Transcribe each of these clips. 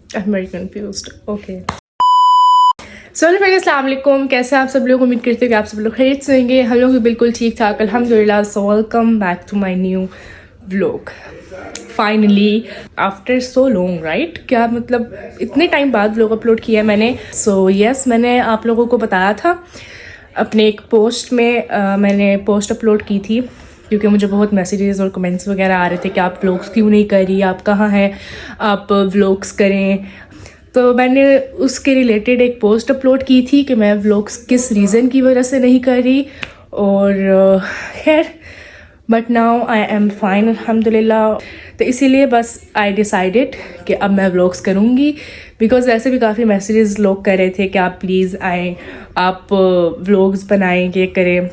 I am very confused. Okay, so friends, अस्सलाम वालेकुम। कैसे आप सब लोग? उम्मीद करते हो कि आप सब लोग खैरियत से होंगे। हम लोग भी बिल्कुल ठीक ठाक अल्हम्दुलिल्लाह। So welcome back to my new vlog. Finally after so long, right? क्या मतलब इतने टाइम बाद व्लॉग अपलोड किया है मैंने। सो यस, मैंने आप लोगों को बताया था अपने एक पोस्ट में, मैंने पोस्ट अपलोड की थी क्योंकि मुझे बहुत मैसेजेस और कमेंट्स वगैरह आ रहे थे कि आप व्लॉग्स क्यों नहीं कर रही, आप कहाँ हैं, आप व्लॉग्स करें। तो मैंने उसके रिलेटेड एक पोस्ट अपलोड की थी कि मैं व्लॉग्स किस रीज़न की वजह से नहीं कर रही। और खैर, but now I am fine अल्हम्दुलिल्लाह। तो इसीलिए बस आई डिसाइडेड कि अब मैं व्लॉग्स करूँगी, बिकॉज़ ऐसे भी काफ़ी मैसेजेस लोग कर रहे थे कि आप प्लीज़ आएँ, आप व्लॉग्स बनाएं, ये करें।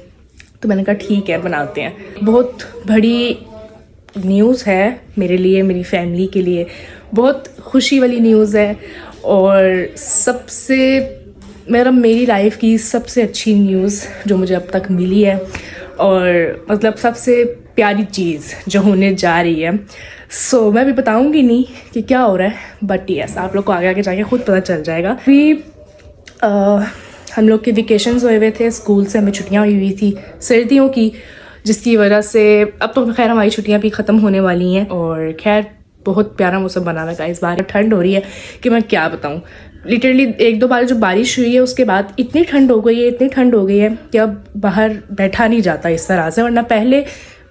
तो मैंने कहा ठीक है, बनाते हैं। बहुत बड़ी न्यूज़ है मेरे लिए, मेरी फैमिली के लिए बहुत खुशी वाली न्यूज़ है, और सबसे मेरी लाइफ की सबसे अच्छी न्यूज़ जो मुझे अब तक मिली है, और मतलब सबसे प्यारी चीज़ जो होने जा रही है। सो मैं भी बताऊंगी नहीं कि क्या हो रहा है, बट यस, आप लोग को आगे आगे जाके खुद पता चल जाएगा। अभी हम लोग के वेकेशंस हुए थे, स्कूल से हमें छुट्टियां हुई थी सर्दियों की, जिसकी वजह से अब तो खैर हमारी छुट्टियां भी ख़त्म होने वाली हैं। और खैर बहुत प्यारा मौसम बना हुआ है। इस बार ठंड हो रही है कि मैं क्या बताऊं। लिटरली एक दो बार जो बारिश हुई है उसके बाद इतनी ठंड हो गई है, इतनी ठंड हो गई है कि अब बाहर बैठा नहीं जाता इस तरह से। वरना पहले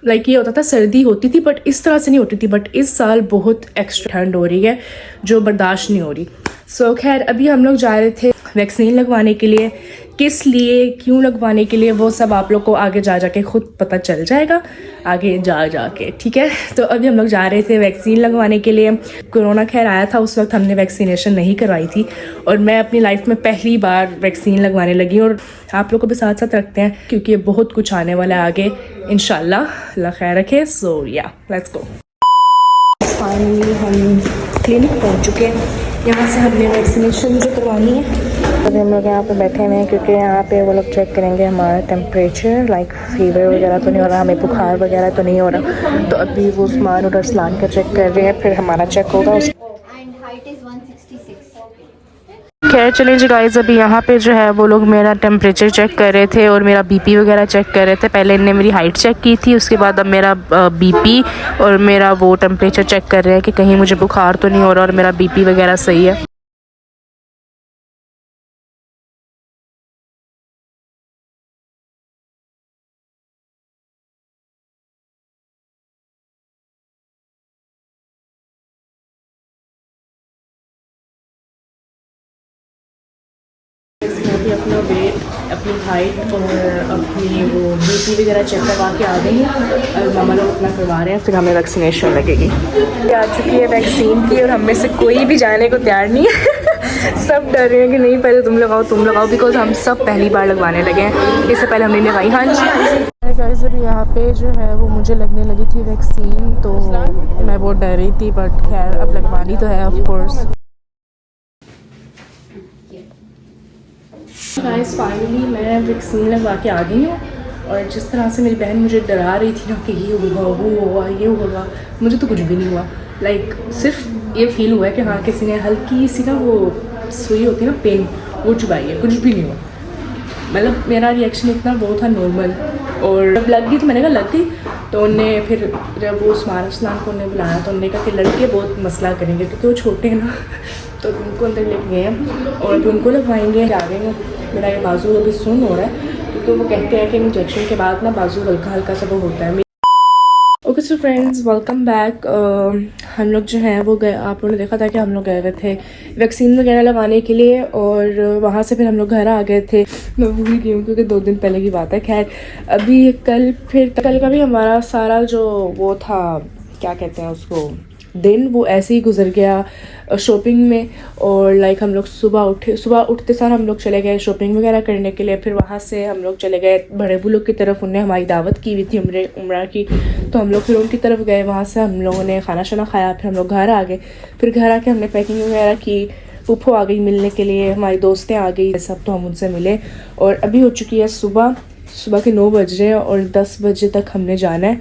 लाइक ये होता था, सर्दी होती थी बट इस तरह से नहीं होती थी, बट इस साल बहुत एक्स्ट्रा ठंड हो रही है जो बर्दाश्त नहीं हो रही। सो खैर, अभी हम लोग जा रहे थे वैक्सीन लगवाने के लिए। किस लिए, क्यों लगवाने के लिए, वो सब आप लोग को आगे जा जाके खुद पता चल जाएगा, आगे जा जाके, ठीक है। तो अभी हम लोग जा रहे थे वैक्सीन लगवाने के लिए। कोरोना खैर आया था, उस वक्त हमने वैक्सीनेशन नहीं करवाई थी, और मैं अपनी लाइफ में पहली बार वैक्सीन लगवाने लगी। और आप लोग को भी साथ साथ रखते हैं क्योंकि ये बहुत कुछ आने वाला है आगे, इंशाल्लाह, अल्लाह खैर रखे। सो या, लेट्स गो। फाइनली हम क्लिनिक पहुंच चुके हैं। यहाँ से हमने वैक्सीनेशन जो करवानी है। अभी हम लोग यहाँ पे बैठे हुए हैं क्योंकि यहाँ पे वो लोग चेक करेंगे हमारा टेम्परेचर, लाइक फीवर वगैरह तो नहीं हो रहा, हमें बुखार वगैरह तो नहीं हो रहा। तो अभी वो उस्मान और अरसलान का चेक कर रहे हैं, फिर हमारा चेक होगा। खैर चलें जी गाइस, अभी यहाँ पे जो है वो लोग मेरा टेम्परेचर चेक कर रहे थे और मेरा बीपी वगैरह चेक कर रहे थे। पहले इनने मेरी हाइट चेक की थी, उसके बाद अब मेरा बीपी और मेरा वो टेम्परेचर चेक कर रहे हैं कि कहीं मुझे बुखार तो नहीं हो रहा, और मेरा बीपी वगैरह सही है। अभी अपना वेट, अपनी हाइट और अपनी वो बीपी वगैरह चेक करवा के आ गई हैं, और मामा लोग अपना करवा रहे हैं, फिर हमें वैक्सीनेशन लगेगी। आ चुकी है वैक्सीन की, और हम में से कोई भी जाने को तैयार नहीं है। सब डर रहे हैं कि नहीं पहले तुम लगाओ, बिकॉज हम सब पहली बार लगवाने लगे हैं, इससे पहले हमने लगाई। हाँ जी गाइस, अभी यहाँ पे जो है वो मुझे लगने लगी थी वैक्सीन, तो मैं बहुत डर रही थी, बट खैर अब लगवानी तो है ऑफ कोर्स। गाइस फाइनली मैं वैक्सीन लगवा के आ गई हूँ, और जिस तरह से मेरी बहन मुझे डरा रही थी ना कि ये होगा, वो होगा, ये होगा, मुझे तो कुछ भी नहीं हुआ। लाइक सिर्फ ये फील हुआ है कि हाँ किसी ने हल्की सी ना वो सुई होती है ना, पेन, वो चुभाई है, कुछ भी नहीं हुआ। मतलब मेरा रिएक्शन इतना वो था नॉर्मल, और जब लग गई तो मैंने कहा लग गई, तो उनने फिर जब वो उस्मान अरसलान को उन्हें बुलाया तो उन्होंने कहा कि लड़के बहुत मसला करेंगे क्योंकि वो छोटे हैं ना। तो उनको अंदर लेके गए हैं और फिर उनको लगवाएंगे। जा रहे हैं, मेरा ये बाजू अभी सुन हो रहा है क्योंकि वो कहते हैं कि इंजेक्शन के बाद ना बाजू हल्का हल्का सा वो होता है। Okay so friends, welcome back. हम लोग जो हैं वो गए, आप लोगों ने देखा था कि हम लोग गए हुए थे वैक्सीन वगैरह लगाने के लिए, और वहाँ से फिर हम लोग घर आ गए थे। मैं भूल गई हूँ क्योंकि 2 दिन पहले की बात है। खैर अभी कल का भी हमारा सारा जो वो था, क्या कहते हैं उसको, दिन वो ऐसे ही गुजर गया शॉपिंग में। और लाइक हम लोग सुबह उठते सार हम लोग चले गए शॉपिंग वगैरह करने के लिए। फिर वहाँ से हम लोग चले गए बड़े बुलों की तरफ, उनने हमारी दावत की हुई थी उम्रा की, तो हम लोग फिर उनकी तरफ गए। वहाँ से हम लोगों ने खाना शाना खाया, फिर हम लोग घर आ गए। फिर घर आके हमने पैकिंग वगैरह की, पुप्पो आ गई मिलने के लिए, हमारी दोस्तें आ गई सब, तो हम उनसे मिले। और अभी हो चुकी है सुबह के 9 बज रहे हैं, और 10 बजे तक हमने जाना है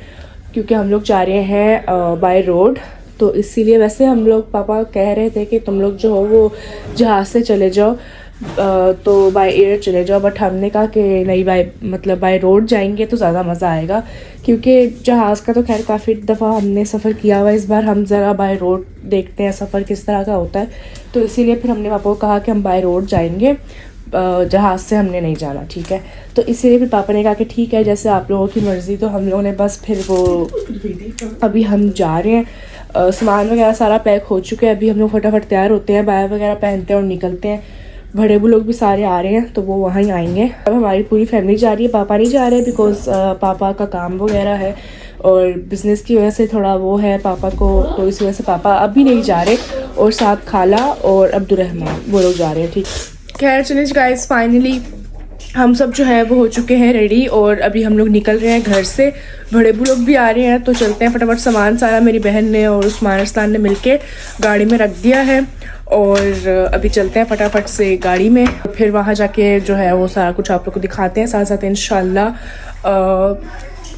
क्योंकि हम लोग जा रहे हैं बाय रोड। तो इसीलिए वैसे हम लोग पापा कह रहे थे कि तुम लोग जो हो वो जहाज़ से चले जाओ, तो बाय एयर चले जाओ, बट हमने कहा कि नहीं, बाय रोड जाएंगे तो ज़्यादा मज़ा आएगा, क्योंकि जहाज़ का तो खैर काफ़ी दफ़ा हमने सफ़र किया हुआ है, इस बार हम ज़रा बाय रोड देखते हैं सफ़र किस तरह का होता है। तो इसीलिए फिर हमने पापा को कहा कि हम बाय रोड जाएंगे, जहाज़ से हमने नहीं जाना, ठीक है। तो इसीलिए फिर पापा ने कहा कि ठीक है, जैसे आप लोगों की मर्ज़ी। तो हम लोगों ने बस फिर वो अभी हम जा रहे हैं, सामान वगैरह सारा पैक हो चुका है, अभी हम लोग फटाफट तैयार होते हैं, बैग वगैरह पहनते हैं और निकलते हैं। बड़े वो लोग भी सारे आ रहे हैं तो वो वहाँ ही आएंगे। अब हमारी पूरी फैमिली जा रही है, पापा नहीं जा रहे बिकॉज़ पापा का काम वगैरह है और बिज़नेस की वजह से थोड़ा वो है पापा को, तो इस वजह से पापा अभी नहीं जा रहे, और साथ खाला और अब्दुलरहमान वो लोग जा रहे हैं, ठीक। खैर चलिए गाइस, फाइनली हम सब जो है वो हो चुके हैं रेडी, और अभी हम लोग निकल रहे हैं घर से। बड़े बू लोग भी आ रहे हैं, तो चलते हैं फटाफट। सामान सारा मेरी बहन ने और उस्मान अरसलान ने मिलके गाड़ी में रख दिया है, और अभी चलते हैं फटाफट से गाड़ी में, फिर वहाँ जाके जो है वो सारा कुछ आप लोग को दिखाते हैं साथ साथ इंशाल्लाह।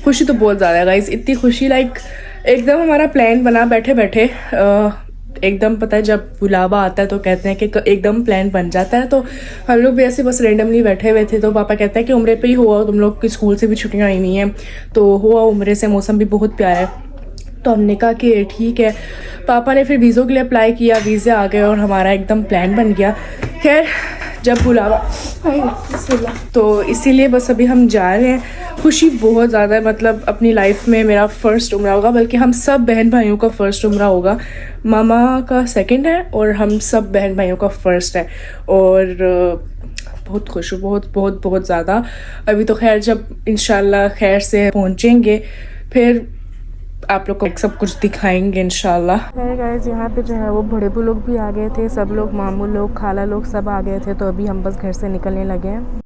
खुशी तो बहुत ज़्यादा है गाइस, इतनी खुशी, लाइक एकदम हमारा प्लान बना बैठे बैठे, एकदम पता है जब बुलावा आता है तो कहते हैं कि एकदम प्लान बन जाता है। तो हम लोग भी ऐसे बस रेंडमली बैठे हुए थे, तो पापा कहते हैं कि उम्रे पे ही हुआ, तुम लोग की स्कूल से भी छुट्टियाँ आई नहीं हैं, तो हुआ उम्रे से, मौसम भी बहुत प्यारा है। तो हमने कहा कि ठीक है। पापा ने फिर वीज़ों के लिए अप्लाई किया, वीज़े आ गए और हमारा एकदम प्लान बन गया। खैर जब बुलावा तो इसीलिए बस अभी हम जा रहे हैं। खुशी बहुत ज़्यादा है, मतलब अपनी लाइफ में मेरा फ़र्स्ट उम्रा होगा, बल्कि हम सब बहन भाइयों का फ़र्स्ट उम्रा होगा। मामा का सेकंड है और हम सब बहन भाइयों का फ़र्स्ट है, और बहुत खुश हूँ, बहुत बहुत बहुत ज़्यादा। अभी तो खैर जब इंशाल्लाह खैर से पहुँचेंगे फिर आप लोग को सब कुछ दिखाएंगे इंशाल्लाह। गाइस यहाँ पे जो है वो बड़े बू लोग भी आ गए थे, सब लोग, मामू लोग, खाला लोग सब आ गए थे, तो अभी हम बस घर से निकलने लगे हैं।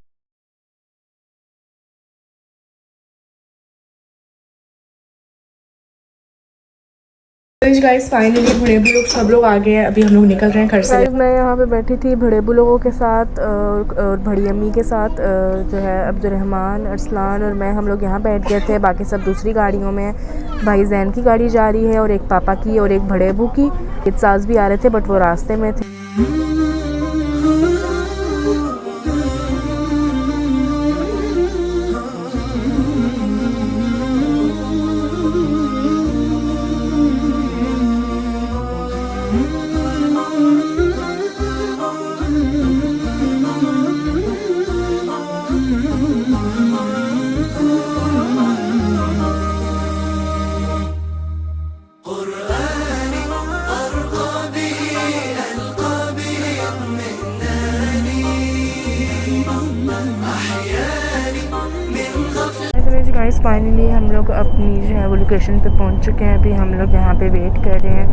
गाइस फाइनली बड़े बू लोग सब लोग आ गए हैं, अभी हम लोग निकल रहे हैं घर से। मैं यहाँ पे बैठी थी बड़े बू लोगों के साथ और बड़ी अम्मी के साथ, जो है अब्दुलरहमान, अरसलान और मैं, हम लोग यहाँ बैठ गए थे। बाकी सब दूसरी गाड़ियों में, भाई जैन की गाड़ी जा रही है और एक पापा की और एक बड़े बू की। इत्सास भी आ रहे थे बट वो रास्ते में थे। गाइस फाइनली हम लोग अपनी जो है वो लोकेशन पे पहुंच चुके हैं, अभी हम लोग यहाँ पे वेट कर रहे हैं।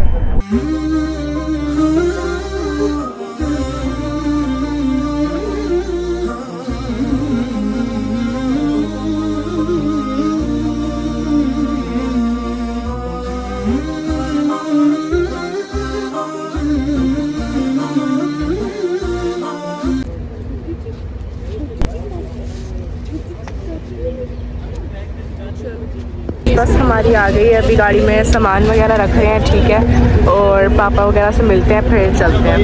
बस हमारी आ गई है, अभी गाड़ी में सामान वगैरह रख रहे हैं, ठीक है, और पापा वगैरह से मिलते हैं फिर चलते हैं।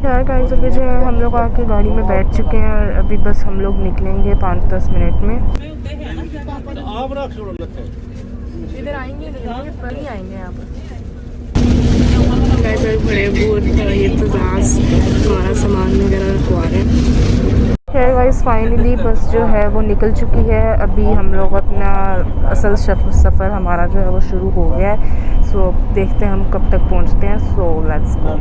यार गाइस अभी जो है हम लोग आके गाड़ी में बैठ चुके हैं और अभी बस हम लोग निकलेंगे 5-10 मिनट में। इधर आएंगे नहीं, पर ही आएंगे यहाँ पर। बड़े बहुत ये तजाज हमारा सामान वगैरह रखवा रहे हैं। खैर गाइस फाइनली बस जो है वो निकल चुकी है, अभी हम लोग अपना असल सफ़र हमारा जो है वो शुरू हो गया है। सो देखते हैं हम कब तक पहुंचते हैं। So let's go.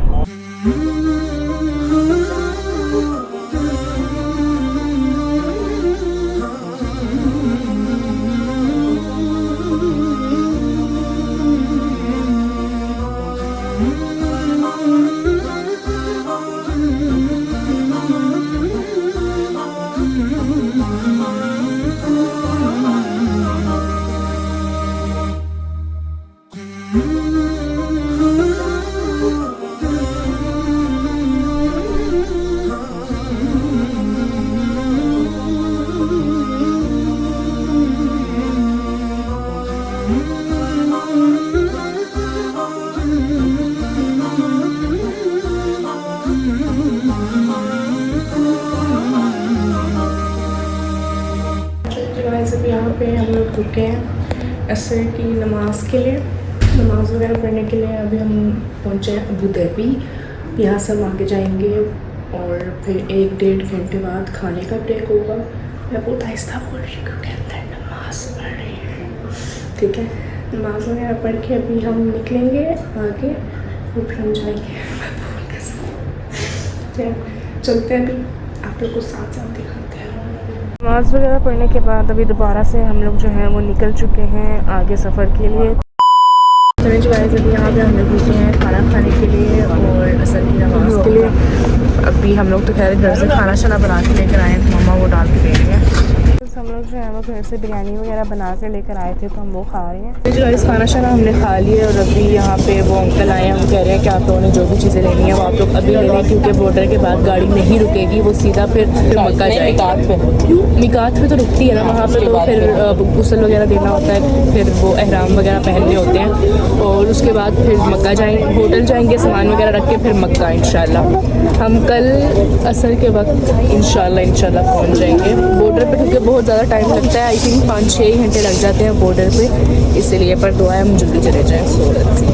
पे हम लोग रुके हैं असर की नमाज़ के लिए, नमाज़ वगैरह पढ़ने के लिए। अभी हम पहुँचे हैं अबू धाबी। यहाँ से हम आगे जाएंगे और फिर 1-1.5 घंटे बाद खाने का ब्रेक होगा। मैं बहुत आहिस्ता बोल रही हूँ क्योंकि अंदर नमाज़ पढ़ रही है, ठीक है। नमाज़ वगैरह पढ़ के अभी हम निकलेंगे आगे और फिर हम जाएंगे। चलते हैं, अभी आप लोग को साथ साथ दिखाते हैं। नमाज़ वगैरह पढ़ने के बाद अभी दोबारा से हम लोग जो हैं वो निकल चुके हैं आगे सफ़र के लिए। तो जो है अभी यहाँ पे हम लोग रुके हैं खाना खाने के लिए और असर की नमाज़ के लिए। अभी हम लोग तो खैर घर से खाना शाना बना के लेकर आए हैं, तो मम्मा वो डाल के दे रही हैं। हम लोग जो है वो घर से बिरयानी वगैरह बना के लेकर आए थे, तो हम वो खा रहे हैं। जो इस खाना शाना हमने खा लिया और अभी यहाँ पे वो अंकल आए हैं, हम कह रहे हैं कि आप लोगों ने जो भी चीज़ें लेनी है वो आप लोग अभी ले लें, क्योंकि बॉर्डर के बाद गाड़ी नहीं रुकेगी, वो सीधा फिर मक्का जाएगी। मिकात पे तो रुकती है ना वहाँ पे, तो फिर गुस्ल वगैरह देना होता है, फिर वो एहराम वगैरह पहनने होते हैं और उसके बाद फिर मक्का जाएंगे, होटल जाएंगे, सामान वगैरह रख के फिर मक्का इंशाल्लाह। हम कल असर के वक्त इंशाल्लाह पहुँच जाएंगे बॉर्डर पे, क्योंकि बहुत ज़्यादा टाइम लगता है। आई थिंक 5-6 घंटे लग जाते हैं बॉर्डर पे, इसलिए पर दुआ है हम जल्दी चले जाएँ सूरत से।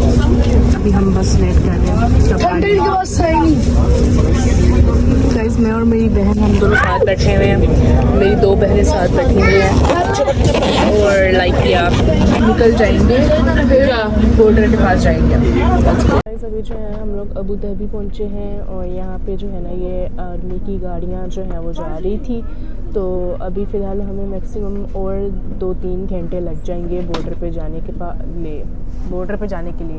अभी हम बस वेट कर रहे हैं। गाइस मैं और मेरी बहन हम दोनों साथ बैठे हुए हैं, मेरी 2 बहनें साथ बैठी हुई हैं और लाइक या निकल जाएंगे फिर बॉर्डर के पास जाएंगे। अभी जो है हम लोग अबू धाबी पहुँचे हैं और यहाँ पे जो है ना ये आर्मी की गाड़ियाँ जो हैं वो जा रही थी, तो अभी फ़िलहाल हमें मैक्सिमम और 2-3 घंटे लग जाएंगे बॉर्डर पे जाने के लिए।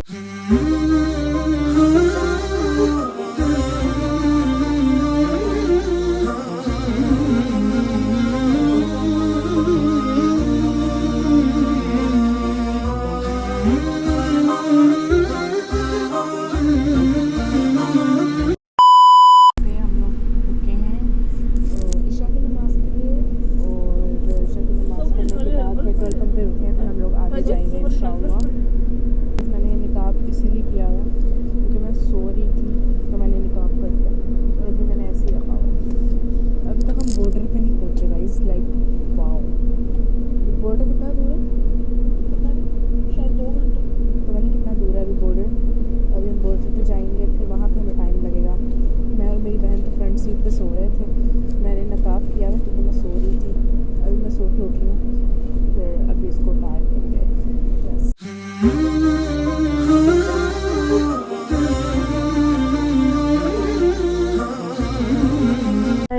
मैंने निकाब इसीलिए किया हुआ क्योंकि मैं सो रही थी, तो मैंने निकाब कर दिया और अभी मैंने ऐसे ही रखा हुआ। अभी तक हम बॉर्डर पे नहीं पहुँचे गाइस, लाइक वाओ। बॉर्डर कितना दूर है पता नहीं, शायद 2 घंटे, पता नहीं कितना दूर है अभी बॉर्डर। अभी हम बॉर्डर पे जाएंगे, फिर वहाँ पे हमें टाइम लगेगा। मैं और मेरी बहन तो फ्रंट सीट पे सो रहे थे, मैंने निकाब किया था क्योंकि मैं सो रही थी। अभी मैं सो के उठी हूँ, फिर अभी इसको उतार देंगे।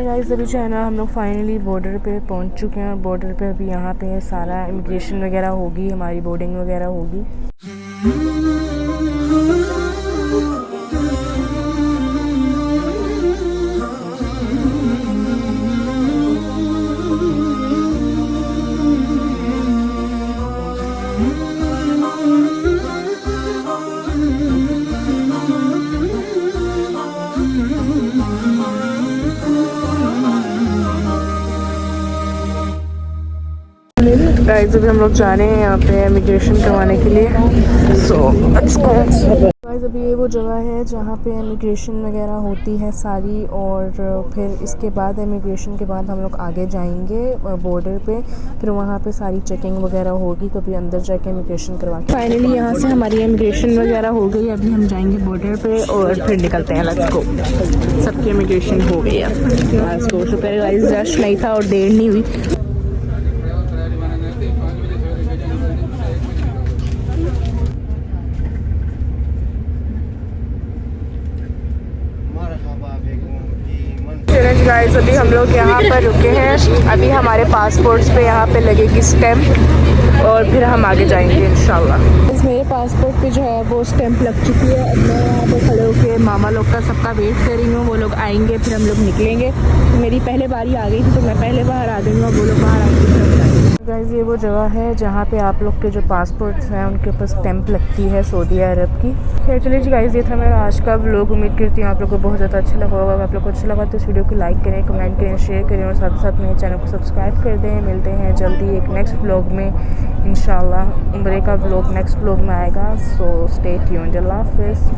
गाइस अभी जो है ना हम लोग फाइनली बॉर्डर पे पहुंच चुके हैं और बॉर्डर पे अभी यहाँ पे सारा इमिग्रेशन वगैरह होगी, हमारी बोर्डिंग वगैरह होगी। गाइस अभी हम लोग जा रहे हैं यहाँ पे इमिग्रेशन करवाने के लिए, सो लेट्स गो। गाइस अभी ये वो जगह है जहाँ पे इमिग्रेशन वगैरह होती है सारी, और फिर इसके बाद इमिग्रेशन के बाद हम लोग आगे जाएंगे बॉर्डर पे, फिर वहाँ पे सारी चेकिंग वगैरह होगी, तो अभी अंदर जाके इमिग्रेशन करवा के फाइनली यहाँ से हमारी इमिग्रेशन वगैरह हो गई। अभी हम जाएंगे बॉर्डर पे और फिर निकलते हैं। Let's go. सबकी इमिग्रेशन हो गई है। Let's go. शुक्र है गाइस रश नहीं था और देर नहीं हुई। गाइस अभी हम लोग यहाँ पर रुके हैं, अभी हमारे पासपोर्ट्स पे यहाँ पे लगेगी स्टैम्प और फिर हम आगे जाएंगे इंशाल्लाह। मेरे पासपोर्ट पे जो है वो स्टैम्प लग चुकी है। अब मैं यहाँ पे खड़े होके मामा लोग का सबका वेट कर रही हूँ, वो लोग आएंगे फिर हम लोग निकलेंगे। मेरी पहले बारी आ गई थी तो मैं पहले बाहर आ गई हूँ, अब वो लोग बाहर आएंगे। गाइस ये वो जगह है जहाँ पे आप लोग के जो पासपोर्ट्स हैं उनके ऊपर स्टैंप लगती है सऊदी अरब की। खैर चलिए जी गाइस, ये था मेरा आज का व्लॉग। उम्मीद करती हूँ आप लोग को बहुत ज़्यादा अच्छा लगा होगा। अगर आप लोग को अच्छा लगा तो इस वीडियो को लाइक करें, कमेंट करें, शेयर करें और साथ साथ मेरे चैनल को सब्सक्राइब कर दें। मिलते हैं जल्दी एक नेक्स्ट व्लॉग में इंशाल्लाह। उम्रे का व्लॉग नेक्स्ट व्लॉग में आएगा, सो स्टे ट्यून्ड। अल्लाह हाफ़िज़।